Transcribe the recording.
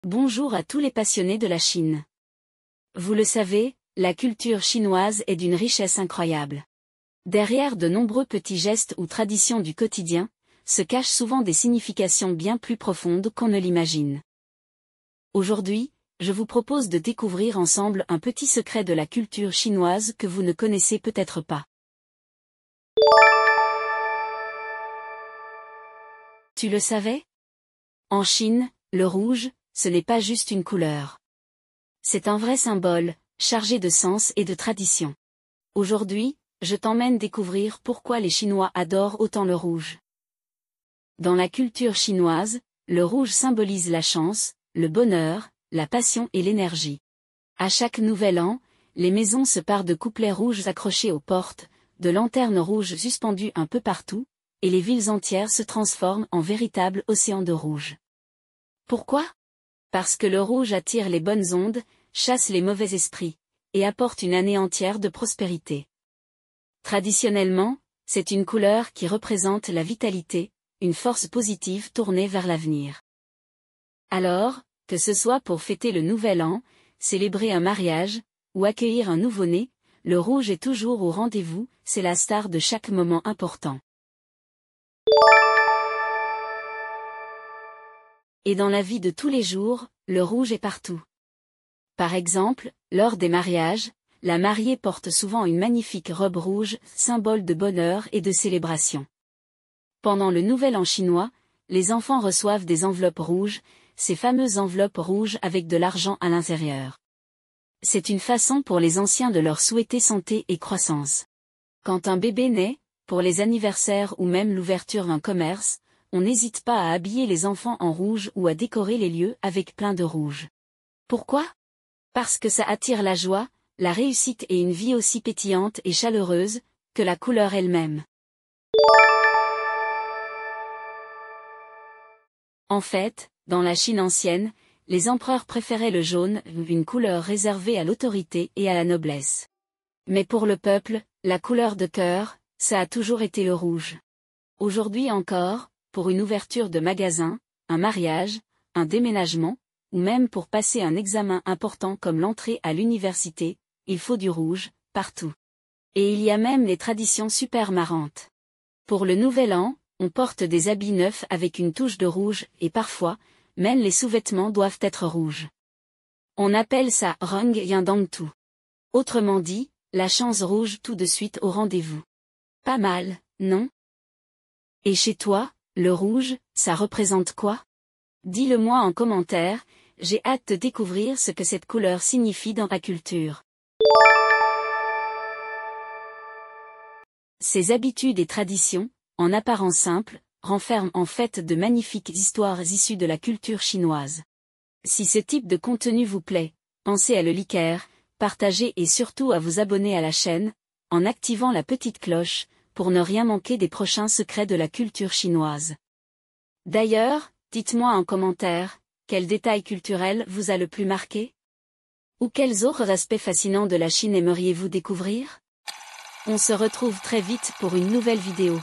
Bonjour à tous les passionnés de la Chine. Vous le savez, la culture chinoise est d'une richesse incroyable. Derrière de nombreux petits gestes ou traditions du quotidien, se cachent souvent des significations bien plus profondes qu'on ne l'imagine. Aujourd'hui, je vous propose de découvrir ensemble un petit secret de la culture chinoise que vous ne connaissez peut-être pas. Tu le savais? En Chine, le rouge, ce n'est pas juste une couleur. C'est un vrai symbole, chargé de sens et de tradition. Aujourd'hui, je t'emmène découvrir pourquoi les Chinois adorent autant le rouge. Dans la culture chinoise, le rouge symbolise la chance, le bonheur, la passion et l'énergie. À chaque nouvel an, les maisons se parent de couplets rouges accrochés aux portes, de lanternes rouges suspendues un peu partout, et les villes entières se transforment en véritable océan de rouge. Pourquoi? Parce que le rouge attire les bonnes ondes, chasse les mauvais esprits, et apporte une année entière de prospérité. Traditionnellement, c'est une couleur qui représente la vitalité, une force positive tournée vers l'avenir. Alors, que ce soit pour fêter le nouvel an, célébrer un mariage, ou accueillir un nouveau-né, le rouge est toujours au rendez-vous, c'est la star de chaque moment important. Et dans la vie de tous les jours, le rouge est partout. Par exemple, lors des mariages, la mariée porte souvent une magnifique robe rouge, symbole de bonheur et de célébration. Pendant le Nouvel An chinois, les enfants reçoivent des enveloppes rouges, ces fameuses enveloppes rouges avec de l'argent à l'intérieur. C'est une façon pour les anciens de leur souhaiter santé et croissance. Quand un bébé naît, pour les anniversaires ou même l'ouverture d'un commerce, on n'hésite pas à habiller les enfants en rouge ou à décorer les lieux avec plein de rouge. Pourquoi? Parce que ça attire la joie, la réussite et une vie aussi pétillante et chaleureuse que la couleur elle-même. En fait, dans la Chine ancienne, les empereurs préféraient le jaune, une couleur réservée à l'autorité et à la noblesse. Mais pour le peuple, la couleur de cœur, ça a toujours été le rouge. Aujourd'hui encore, pour une ouverture de magasin, un mariage, un déménagement, ou même pour passer un examen important comme l'entrée à l'université, il faut du rouge, partout. Et il y a même les traditions super marrantes. Pour le nouvel an, on porte des habits neufs avec une touche de rouge et parfois, même les sous-vêtements doivent être rouges. On appelle ça Rong Yindangtu. Autrement dit, la chance rouge tout de suite au rendez-vous. Pas mal, non? Et chez toi, le rouge, ça représente quoi? Dis-le-moi en commentaire, j'ai hâte de découvrir ce que cette couleur signifie dans ta culture. Ces habitudes et traditions, en apparence simples, renferment en fait de magnifiques histoires issues de la culture chinoise. Si ce type de contenu vous plaît, pensez à le liker, partager et surtout à vous abonner à la chaîne, en activant la petite cloche, pour ne rien manquer des prochains secrets de la culture chinoise. D'ailleurs, dites-moi en commentaire, quel détail culturel vous a le plus marqué? Ou quels autres aspects fascinants de la Chine aimeriez-vous découvrir? On se retrouve très vite pour une nouvelle vidéo.